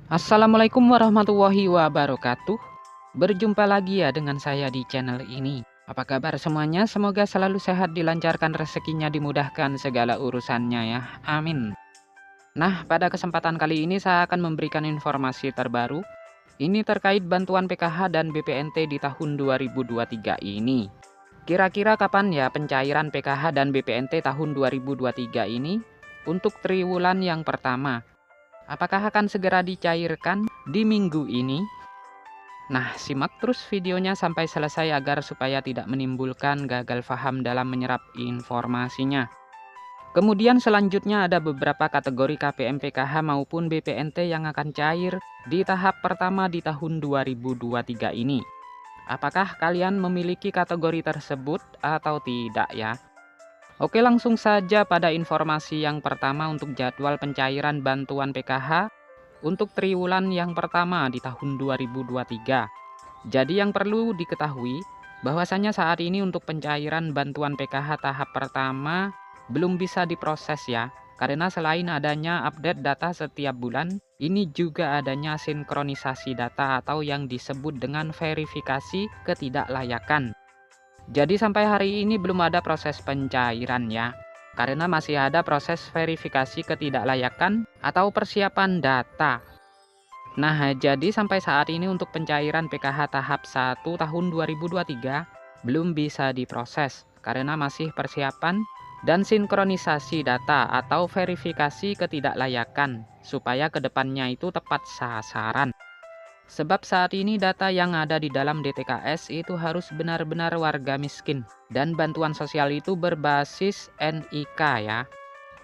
Assalamualaikum warahmatullahi wabarakatuh. Berjumpa lagi ya dengan saya di channel ini. Apa kabar semuanya? Semoga selalu sehat, dilancarkan rezekinya, dimudahkan segala urusannya ya. Amin. Nah, pada kesempatan kali ini saya akan memberikan informasi terbaru. Ini terkait bantuan PKH dan BPNT di tahun 2023 ini. Kira-kira kapan ya pencairan PKH dan BPNT tahun 2023 ini? Untuk triwulan yang pertama, apakah akan segera dicairkan di minggu ini? Nah, simak terus videonya sampai selesai agar supaya tidak menimbulkan gagal paham dalam menyerap informasinya. Kemudian selanjutnya ada beberapa kategori KPM PKH maupun BPNT yang akan cair di tahap pertama di tahun 2023 ini. Apakah kalian memiliki kategori tersebut atau tidak ya? Oke, langsung saja pada informasi yang pertama untuk jadwal pencairan bantuan PKH untuk triwulan yang pertama di tahun 2023. Jadi yang perlu diketahui bahwasanya saat ini untuk pencairan bantuan PKH tahap pertama belum bisa diproses ya. Karena selain adanya update data setiap bulan, ini juga adanya sinkronisasi data atau yang disebut dengan verifikasi ketidaklayakan. Jadi sampai hari ini belum ada proses pencairan ya. Karena masih ada proses verifikasi ketidaklayakan atau persiapan data. Nah, jadi sampai saat ini untuk pencairan PKH tahap 1 tahun 2023 belum bisa diproses karena masih persiapan dan sinkronisasi data atau verifikasi ketidaklayakan supaya kedepannya itu tepat sasaran. Sebab saat ini data yang ada di dalam DTKS itu harus benar-benar warga miskin dan bantuan sosial itu berbasis NIK ya.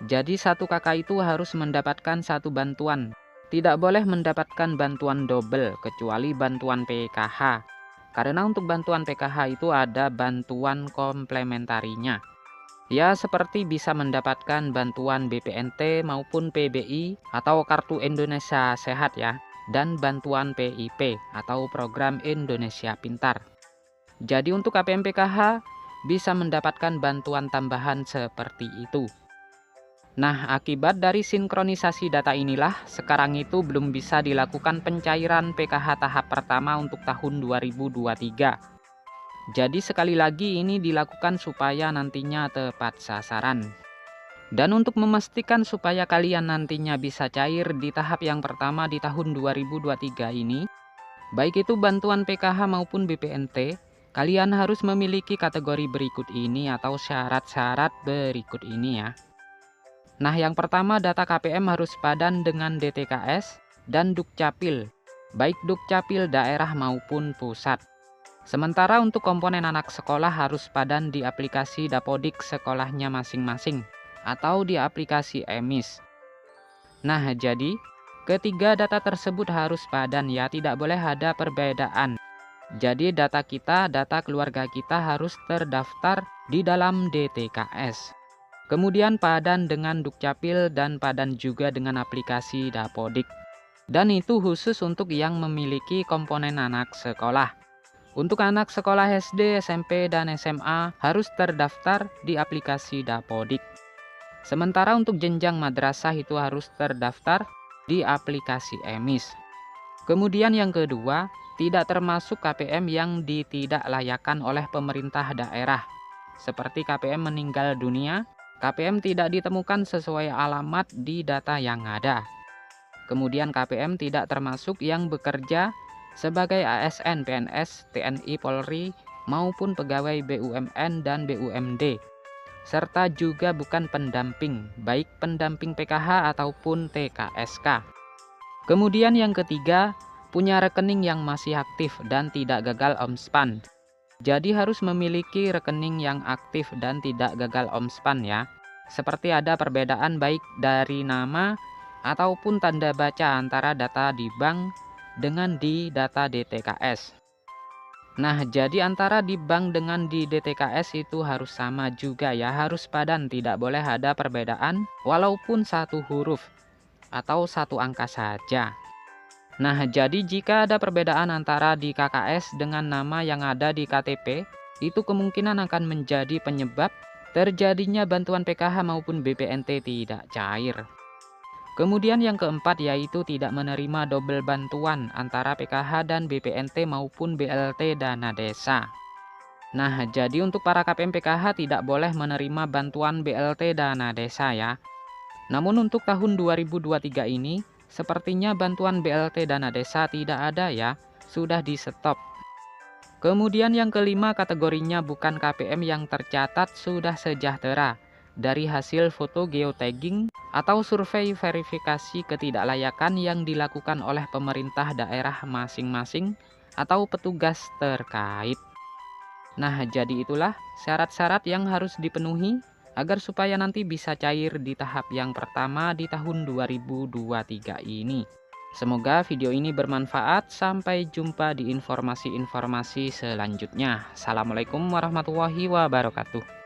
Jadi satu kakak itu harus mendapatkan satu bantuan. Tidak boleh mendapatkan bantuan double kecuali bantuan PKH. Karena untuk bantuan PKH itu ada bantuan komplementarinya. Ya seperti bisa mendapatkan bantuan BPNT maupun PBI atau Kartu Indonesia Sehat ya. Dan bantuan PIP atau Program Indonesia Pintar. Jadi untuk KPM PKH bisa mendapatkan bantuan tambahan seperti itu. Nah, akibat dari sinkronisasi data inilah, sekarang itu belum bisa dilakukan pencairan PKH tahap pertama untuk tahun 2023. Jadi sekali lagi ini dilakukan supaya nantinya tepat sasaran. Dan untuk memastikan supaya kalian nantinya bisa cair di tahap yang pertama di tahun 2023 ini, baik itu bantuan PKH maupun BPNT, kalian harus memiliki kategori berikut ini atau syarat-syarat berikut ini ya. Nah, yang pertama data KPM harus padan dengan DTKS dan Dukcapil, baik Dukcapil daerah maupun pusat. Sementara untuk komponen anak sekolah harus padan di aplikasi Dapodik sekolahnya masing-masing atau di aplikasi EMIS. Nah, jadi ketiga data tersebut harus padan ya, tidak boleh ada perbedaan. Jadi data kita, data keluarga kita harus terdaftar di dalam DTKS. Kemudian padan dengan Dukcapil dan padan juga dengan aplikasi Dapodik. Dan itu khusus untuk yang memiliki komponen anak sekolah. Untuk anak sekolah SD, SMP, dan SMA harus terdaftar di aplikasi Dapodik. Sementara untuk jenjang madrasah itu harus terdaftar di aplikasi EMIS. Kemudian yang kedua, tidak termasuk KPM yang ditidaklayakkan oleh pemerintah daerah. Seperti KPM meninggal dunia, KPM tidak ditemukan sesuai alamat di data yang ada. Kemudian KPM tidak termasuk yang bekerja sebagai ASN, PNS, TNI, Polri, maupun pegawai BUMN dan BUMD. Serta juga bukan pendamping, baik pendamping PKH ataupun TKSK. Kemudian yang ketiga, punya rekening yang masih aktif dan tidak gagal omspan. Jadi harus memiliki rekening yang aktif dan tidak gagal omspan ya. Seperti ada perbedaan baik dari nama ataupun tanda baca antara data di bank dengan di data DTKS. Nah, jadi antara di bank dengan di DTKS itu harus sama juga ya, harus padan, tidak boleh ada perbedaan walaupun satu huruf atau satu angka saja. Nah, jadi jika ada perbedaan antara di KKS dengan nama yang ada di KTP, itu kemungkinan akan menjadi penyebab terjadinya bantuan PKH maupun BPNT tidak cair. Kemudian yang keempat yaitu tidak menerima double bantuan antara PKH dan BPNT maupun BLT dana desa. Nah, jadi untuk para KPM PKH tidak boleh menerima bantuan BLT dana desa ya. Namun untuk tahun 2023 ini, sepertinya bantuan BLT dana desa tidak ada ya, sudah di stop. Kemudian yang kelima kategorinya bukan KPM yang tercatat sudah sejahtera. Dari hasil foto geotagging atau survei verifikasi ketidaklayakan yang dilakukan oleh pemerintah daerah masing-masing atau petugas terkait. Nah, jadi itulah syarat-syarat yang harus dipenuhi agar supaya nanti bisa cair di tahap yang pertama di tahun 2023 ini. Semoga video ini bermanfaat. Sampai jumpa di informasi-informasi selanjutnya. Assalamualaikum warahmatullahi wabarakatuh.